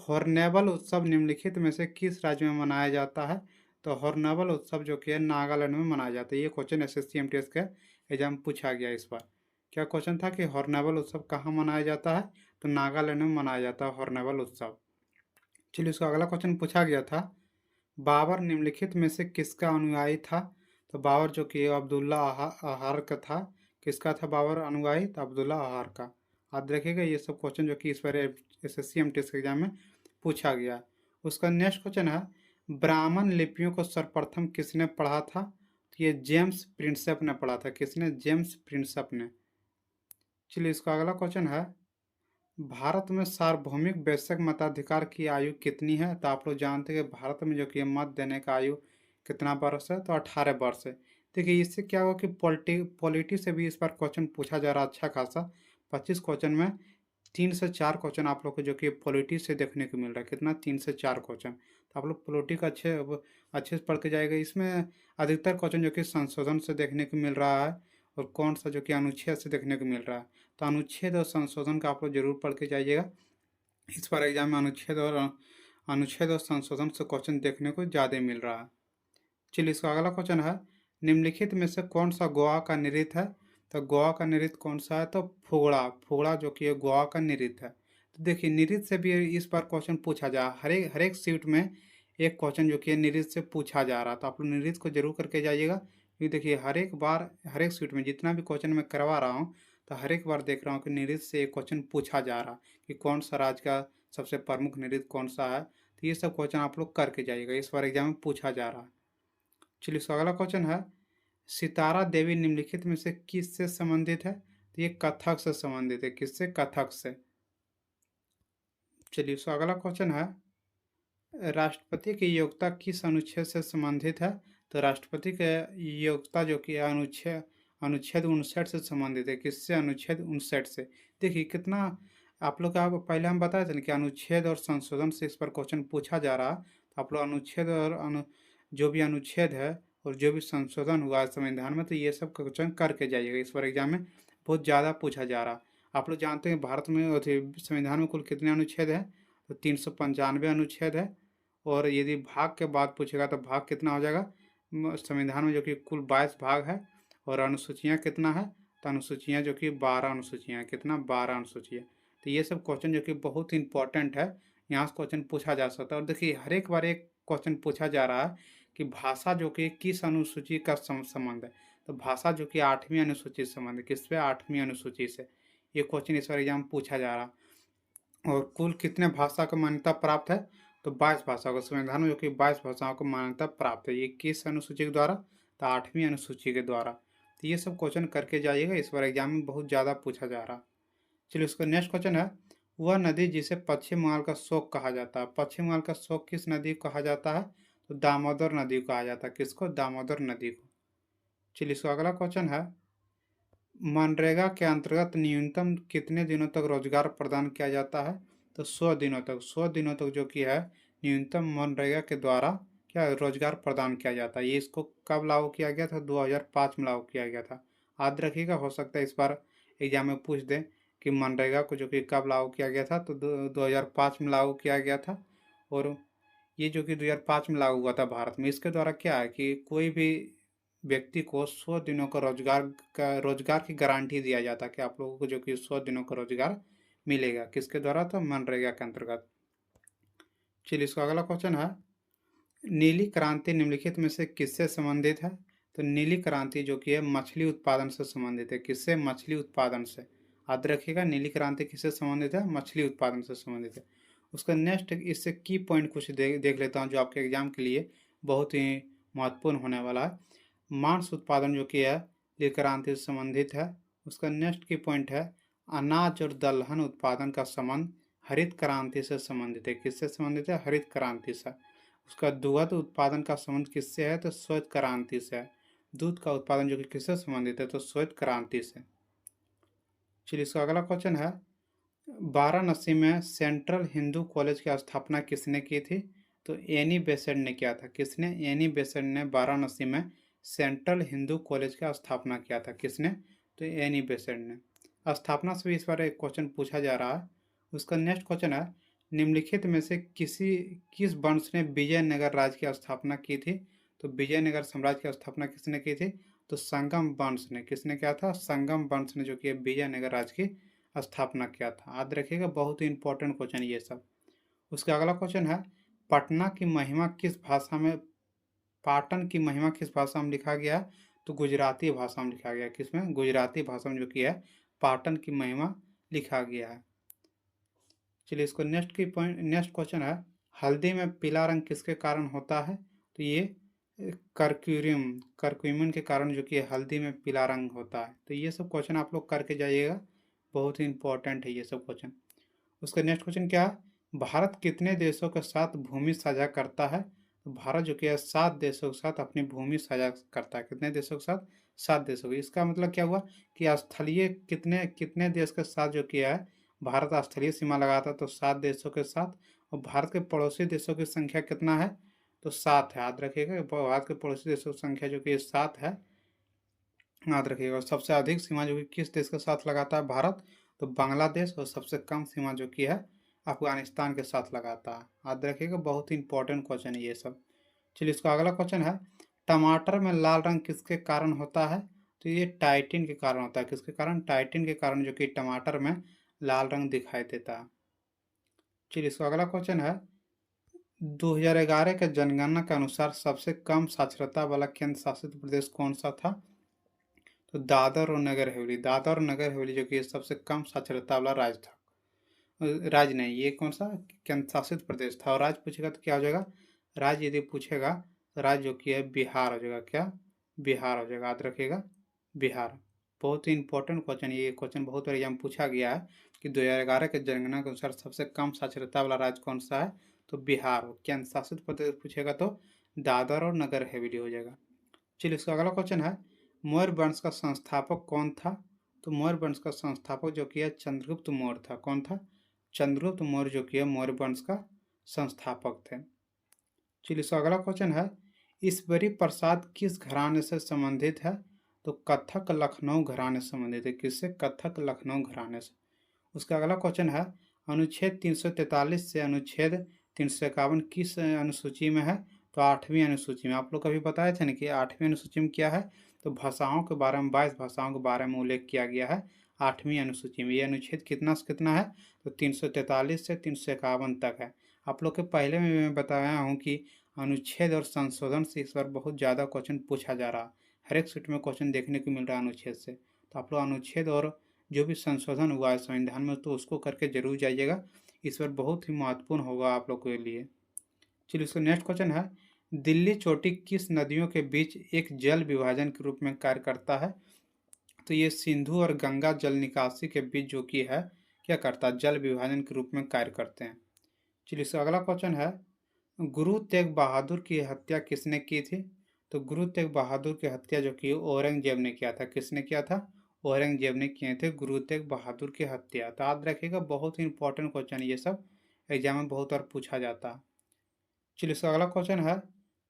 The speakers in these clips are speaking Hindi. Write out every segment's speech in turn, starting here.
हॉर्नबिल उत्सव निम्नलिखित में से किस राज्य में मनाया जाता है? तो हॉर्नबिल उत्सव जो कि है नागालैंड में मनाया जाता है। ये क्वेश्चन एसएससी एमटीएस के एग्जाम पूछा गया इस बार। क्या क्वेश्चन था कि हॉर्नबिल उत्सव कहाँ मनाया जाता है? तो नागालैंड में मनाया जाता है हॉर्नबिल उत्सव। चलिए इसका अगला क्वेश्चन पूछा गया था, बाबर निम्नलिखित में से किसका अनुयायी था? तो बाबर जो कि अब्दुल्ला अहार का था। किसका था बाबर अनुयायी? तो अब्दुल्ला अहार का। आप देखिएगा ये सब क्वेश्चन जो कि इस बार एसएससी एमटीएस के एग्जाम में पूछा गया। उसका नेक्स्ट क्वेश्चन है, ब्राह्मण लिपियों को सर्वप्रथम किसने पढ़ा था? तो ये जेम्स प्रिंसेप ने पढ़ा था। किसने? जेम्स प्रिंसेप ने। चलिए इसका अगला क्वेश्चन है, भारत में सार्वभौमिक वैश्विक मताधिकार की आयु कितनी है? तो आप लोग जानते हैं कि भारत में जो कि मत देने का आयु कितना वर्ष है? तो 18 वर्ष है। देखिए इससे क्या होगा कि पॉलिटी से भी इस बार क्वेश्चन पूछा जा रहा है अच्छा खासा। 25 क्वेश्चन में 3 से 4 क्वेश्चन आप लोग को जो कि पॉलिटी से देखने को मिल रहा है। कितना? 3 से 4 क्वेश्चन। तो आप लोग पॉलिटी का अच्छे से पढ़ के जाएगा। इसमें अधिकतर क्वेश्चन जो कि संशोधन से देखने को मिल रहा है और कौन सा जो कि अनुच्छेद से देखने को मिल रहा है। तो अनुच्छेद और संशोधन का आप लोग जरूर पढ़ के जाइएगा। इस बार एग्जाम में अनुच्छेद और संशोधन से क्वेश्चन देखने को ज़्यादा मिल रहा है। चलिए इसका अगला क्वेश्चन है, निम्नलिखित में से कौन सा गोवा का नृत्य है? तो गोवा का नृत्य कौन सा है? तो फुगड़ा। फुगड़ा जो कि गोवा का नृत्य है। तो देखिए नृत्य से भी इस बार क्वेश्चन पूछा जा हर एक सीट में एक क्वेश्चन जो कि नृत्य से पूछा जा रहा है। तो आप लोग नृत्य को जरूर करके जाइएगा, क्योंकि देखिए हर एक बार हर एक सीट में जितना भी क्वेश्चन मैं करवा रहा हूँ तो हर एक बार देख रहा हूँ कि नृत्य से एक क्वेश्चन पूछा जा रहा कि कौन सा राज्य का सबसे प्रमुख नृत्य कौन सा है। तो ये सब क्वेश्चन आप लोग करके जाइएगा, इस बार एग्जाम में पूछा जा रहा है। चलिए इसका अगला क्वेश्चन है, सितारा देवी निम्नलिखित में से किससे संबंधित है? तो ये कथक से संबंधित है। किससे? कथक से। चलिए इसका अगला क्वेश्चन है, राष्ट्रपति की योग्यता किस अनुच्छेद से संबंधित है? तो राष्ट्रपति के योग्यता जो कि अनुच्छेद अनुच्छेद 59 से संबंधित है। किससे? अनुच्छेद 59 से। देखिए कितना आप लोग का पहले हम बताए थे कि अनुच्छेद और संशोधन से इस पर क्वेश्चन पूछा जा रहा। तो आप लोग अनुच्छेद और जो भी अनुच्छेद है और जो भी संशोधन हुआ है संविधान में, तो ये सब क्वेश्चन करके जाइएगा। इस बार एग्जाम में बहुत ज़्यादा पूछा जा रहा। आप लोग जानते हैं भारत में संविधान में कुल कितने अनुच्छेद हैं? तो 395 अनुच्छेद है। और यदि भाग के बाद पूछेगा तो भाग कितना हो जाएगा संविधान में, जो कि कुल 22 भाग है। और अनुसूचियाँ कितना है? तो अनुसूचियाँ जो कि 12 अनुसूचियाँ। कितना? 12 अनुसूचियाँ। तो ये सब क्वेश्चन जो कि बहुत इंपॉर्टेंट है, यहाँ से क्वेश्चन पूछा जा सकता है। और देखिए हर एक बार एक क्वेश्चन पूछा जा रहा है कि भाषा जो कि किस अनुसूची का संबंध है। तो भाषा जो कि 8वीं अनुसूची से संबंध है। किस पे? 8वीं अनुसूची से। ये क्वेश्चन इस बार एग्जाम पूछा जा रहा। और कुल कितने भाषा को मान्यता प्राप्त है? तो 22 भाषा को संविधान में जो कि 22 भाषाओं को मान्यता प्राप्त है। ये किस अनुसूची के द्वारा? तो 8वीं अनुसूची के द्वारा। तो ये सब क्वेश्चन करके जाइएगा, इस बार एग्जाम में बहुत ज़्यादा पूछा जा रहा। चलिए उसका नेक्स्ट क्वेश्चन है, वह नदी जिसे पश्चिम बंगाल का शोक कहा जाता है। पश्चिम बंगाल का शोक किस नदी को कहा जाता है? तो दामोदर नदी को कहा जाता है। किसको? दामोदर नदी को। चलिए इसका अगला क्वेश्चन है, मनरेगा के अंतर्गत न्यूनतम कितने दिनों तक रोजगार प्रदान किया जाता है? तो 100 दिनों तक। 100 दिनों तक जो कि है न्यूनतम मनरेगा के द्वारा क्या रोजगार प्रदान किया जाता है। ये इसको कब लागू किया गया था? 2005 में लागू किया गया था। याद रखिएगा, हो सकता है इस बार एग्जाम में पूछ दें कि मनरेगा को जो कि कब लागू किया गया था। तो 2005 में लागू किया गया था। और ये जो कि 2005 में लागू हुआ था भारत में, इसके द्वारा क्या है कि कोई भी व्यक्ति को 100 दिनों का रोजगार की गारंटी दिया जाता है कि आप लोगों को जो कि 100 दिनों का रोजगार मिलेगा। किसके द्वारा? तो मनरेगा के अंतर्गत। चलिए इसका अगला क्वेश्चन है, नीली क्रांति निम्नलिखित में से किससे संबंधित है? तो नीली क्रांति जो कि है मछली उत्पादन से संबंधित है। किससे? मछली उत्पादन से। याद रखिएगा नीली क्रांति किससे संबंधित है? मछली उत्पादन से संबंधित है। उसका नेक्स्ट इससे की पॉइंट कुछ देख लेता हूँ जो आपके एग्जाम के लिए बहुत ही महत्वपूर्ण होने वाला है। मांस उत्पादन जो कि है नीली क्रांति से संबंधित है। उसका नेक्स्ट की पॉइंट है, अनाज और दलहन उत्पादन का संबंध हरित क्रांति से संबंधित है। किससे संबंधित है? हरित क्रांति से। उसका दुग्ध उत्पादन का संबंध किससे है? तो श्वेत क्रांति से है। दूध का उत्पादन जो कि किससे संबंधित है? तो श्वेत क्रांति से। चलिए इसका अगला क्वेश्चन है, वाराणसी में सेंट्रल हिंदू कॉलेज की स्थापना किसने की थी? तो एनी बेसेंट ने किया था। किसने? एनी बेसेंट ने वाराणसी में सेंट्रल हिंदू कॉलेज का स्थापना किया था। किसने? तो एनी बेसेंट ने। स्थापना से भी इस बार एक क्वेश्चन पूछा जा रहा है। उसका नेक्स्ट क्वेश्चन है, निम्नलिखित में से किस वंश ने विजयनगर राज्य की स्थापना की थी? तो विजयनगर साम्राज्य की स्थापना किसने की थी? तो संगम वंश ने। किसने किया था? संगम वंश ने जो कि विजयनगर राज्य की स्थापना किया था। याद रखिएगा, बहुत ही इंपॉर्टेंट क्वेश्चन ये सब। उसका अगला क्वेश्चन है, पटना की महिमा किस भाषा में पाटन की महिमा किस भाषा में लिखा गया है? तो गुजराती भाषा में लिखा गया है। किसमें? गुजराती भाषा में जो कि है पाटन की महिमा लिखा गया है। चलिए इसको नेक्स्ट क्वेश्चन है, हल्दी में पीला रंग किसके कारण होता है? तो ये करक्यूमिन के कारण जो कि हल्दी में पीला रंग होता है। तो ये सब क्वेश्चन आप लोग करके जाइएगा, बहुत ही इंपॉर्टेंट है ये सब क्वेश्चन। उसका नेक्स्ट क्वेश्चन क्या है, भारत कितने देशों के साथ भूमि साझा करता है? तो भारत जो कि है 7 देशों के साथ अपनी भूमि साझा करता है। कितने देशों के साथ? 7 देशों के। इसका मतलब क्या हुआ कि स्थलीय कितने कितने देश के साथ जो किया है भारत स्थलीय सीमा लगाता है? तो 7 देशों के साथ। और भारत के पड़ोसी देशों की संख्या कितना है? तो 7 है। याद रखिएगा, भारत के पड़ोसी देशों की संख्या जो कि 7 है, याद रखिएगा। और सबसे अधिक सीमा जो कि किस देश के साथ लगाता है भारत? तो बांग्लादेश। और सबसे कम सीमा जो कि है अफगानिस्तान के साथ लगाता है। याद रखिएगा, बहुत ही इंपॉर्टेंट क्वेश्चन है ये सब। चलिए इसका अगला क्वेश्चन है, टमाटर में लाल रंग किसके कारण होता है? तो ये टाइटिन के कारण होता है। किसके कारण? टाइटिन के कारण जो कि टमाटर में लाल रंग दिखाई देता है। चलिए इसका अगला क्वेश्चन है, 2011 के जनगणना के अनुसार सबसे कम साक्षरता वाला केंद्र शासित प्रदेश कौन सा था? तो दादर और नगर हवेली। दादर और नगर हवेली जो कि सबसे कम साक्षरता वाला राज्य था। राज्य नहीं, ये कौन सा केंद्र शासित प्रदेश था। और राज्य पूछेगा तो क्या हो जाएगा? राज्य यदि पूछेगा तो राज्य जो कि है बिहार हो जाएगा। क्या? बिहार हो जाएगा। याद रखिएगा, बिहार। बहुत ही इंपॉर्टेंट क्वेश्चन, ये क्वेश्चन बहुत बार एग्जाम पूछा गया है कि 2011 के जनगणना के अनुसार सबसे कम साक्षरता वाला राज्य कौन सा है? तो बिहार। केंद्र शासित प्रदेश पूछेगा तो दादर और नगर हवेली हो जाएगा। चलिए इसका अगला क्वेश्चन है, मौर्य वंश का संस्थापक कौन था? तो मौर्य वंश का संस्थापक जो कि है चंद्रगुप्त मौर्य था। कौन था? चंद्रगुप्त मौर्य जो कि है मौर्य वंश का संस्थापक थे। चलिए इसका अगला क्वेश्चन है, ईश्वरी प्रसाद किस घराने से संबंधित है? तो कथक लखनऊ घराने से संबंधित है। किससे? कथक लखनऊ घराने से। उसका अगला क्वेश्चन है, अनुच्छेद 343 से अनुच्छेद 351 किस अनुसूची में है? तो 8वीं अनुसूची में। आप लोग कभी बताए थे ना कि 8वीं अनुसूची में क्या है? तो भाषाओं के बारे में, 22 भाषाओं के बारे में उल्लेख किया गया है 8वीं अनुसूची में। ये अनुच्छेद कितना से कितना है? तो 343 से 351 तक है। आप लोग के पहले में मैं बताया हूँ कि अनुच्छेद और संशोधन से इस बार बहुत ज़्यादा क्वेश्चन पूछा जा रहा है। हर एक सीट में क्वेश्चन देखने को मिल रहा है अनुच्छेद से। तो आप लोग अनुच्छेद और जो भी संशोधन हुआ है संविधान में तो उसको करके जरूर जाइएगा। इस बार बहुत ही महत्वपूर्ण होगा आप लोग के लिए। चलिए इसका नेक्स्ट क्वेश्चन है, दिल्ली चोटी किस नदियों के बीच एक जल विभाजन के रूप में कार्य करता है? तो ये सिंधु और गंगा जल निकासी के बीच जो कि है क्या करता है? जल विभाजन के रूप में कार्य करते हैं। चलिए इसका अगला क्वेश्चन है, गुरु तेग बहादुर की हत्या किसने की थी? तो गुरु तेग बहादुर की हत्या जो कि औरंगजेब ने किया था। किसने किया था? औरंगजेब ने किए थे गुरु तेग बहादुर की हत्या। तो याद रखिएगा, बहुत ही इंपॉर्टेंट क्वेश्चन ये सब एग्जाम में बहुत बार पूछा जाता है। चलिए इसका अगला क्वेश्चन है,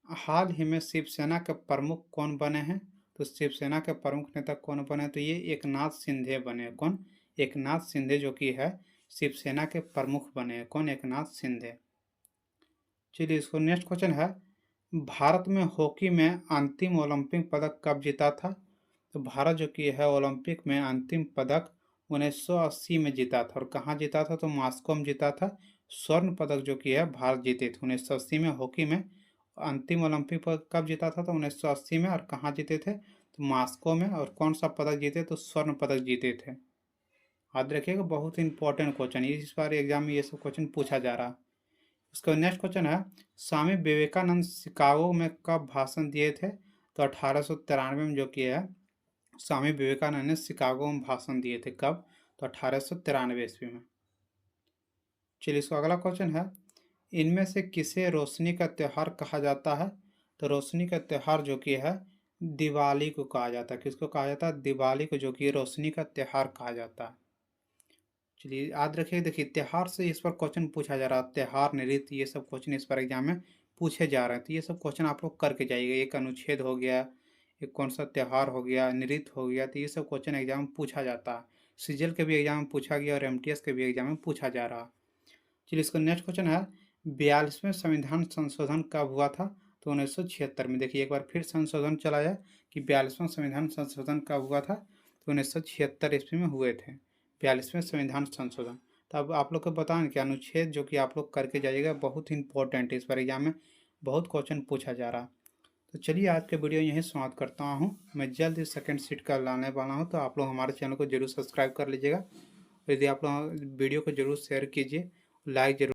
हाल ही में शिवसेना के प्रमुख कौन बने हैं? तो शिवसेना के प्रमुख नेता कौन बने? तो ये एकनाथ शिंदे बने। कौन? एकनाथ शिंदे जो कि है शिवसेना के प्रमुख बने हैं। कौन? एकनाथ शिंदे। चलिए इसको नेक्स्ट क्वेश्चन है, भारत में हॉकी में अंतिम ओलंपिक पदक कब जीता था? तो भारत जो कि है ओलंपिक में अंतिम पदक 1980 में जीता था। और कहाँ जीता था? तो मॉस्को में जीता था। स्वर्ण पदक जो कि है भारत जीते थे 1980 में हॉकी में। अंतिम ओलंपिक पदक कब जीता था? तो 1980 में। और कहाँ जीते थे? तो मॉस्को में। और कौन सा पदक जीते? तो स्वर्ण पदक जीते थे। याद रखिएगा, बहुत इंपॉर्टेंट क्वेश्चन है, इस बार एग्जाम में ये सब क्वेश्चन पूछा जा रहा है। उसका नेक्स्ट क्वेश्चन है, स्वामी विवेकानंद शिकागो में कब भाषण दिए थे? तो 1893 में जो किया है स्वामी विवेकानंद ने शिकागो में भाषण दिए थे। कब? तो 1893 ईस्वी में। चलिए इसका अगला क्वेश्चन है, इनमें से किसे रोशनी का त्यौहार कहा जाता है? तो रोशनी का त्यौहार जो कि है दिवाली को कहा जाता है। किसको कहा जाता है? दिवाली को जो कि रोशनी का त्यौहार कहा जाता है। चलिए याद रखिए, देखिए त्योहार से इस पर क्वेश्चन पूछा जा रहा है। त्योहार, नृत्य, ये सब क्वेश्चन इस पर एग्जाम में पूछे जा रहे हैं। तो ये सब क्वेश्चन आप लोग करके जाइएगा। एक अनुच्छेद हो गया, एक कौन सा त्योहार हो गया, नृत्य हो गया। तो ये सब क्वेश्चन एग्जाम में पूछा जाता है। सीजीएल के भी एग्जाम में पूछा गया और एमटीएस के भी एग्जाम में पूछा जा रहा है। चलिए इसका नेक्स्ट क्वेश्चन है 42वें संविधान संशोधन कब हुआ था? तो 1976 में। देखिए एक बार फिर संशोधन चला जाए कि 42वां संविधान संशोधन कब हुआ था? तो 1976 ईस्वी में हुए थे 42वें संविधान संशोधन। तो अब आप लोग को बताएं कि अनुच्छेद जो कि आप लोग करके जाइएगा, बहुत ही इंपॉर्टेंट है, इस बार एग्जाम में बहुत क्वेश्चन पूछा जा रहा। तो चलिए आज के वीडियो यहीं समाप्त करता हूँ। मैं जल्द ही सेकंड सीट का लाने वाला हूँ, तो आप लोग हमारे चैनल को जरूर सब्सक्राइब कर लीजिएगा। यदि आप लोग वीडियो को जरूर शेयर कीजिए, लाइक जरूर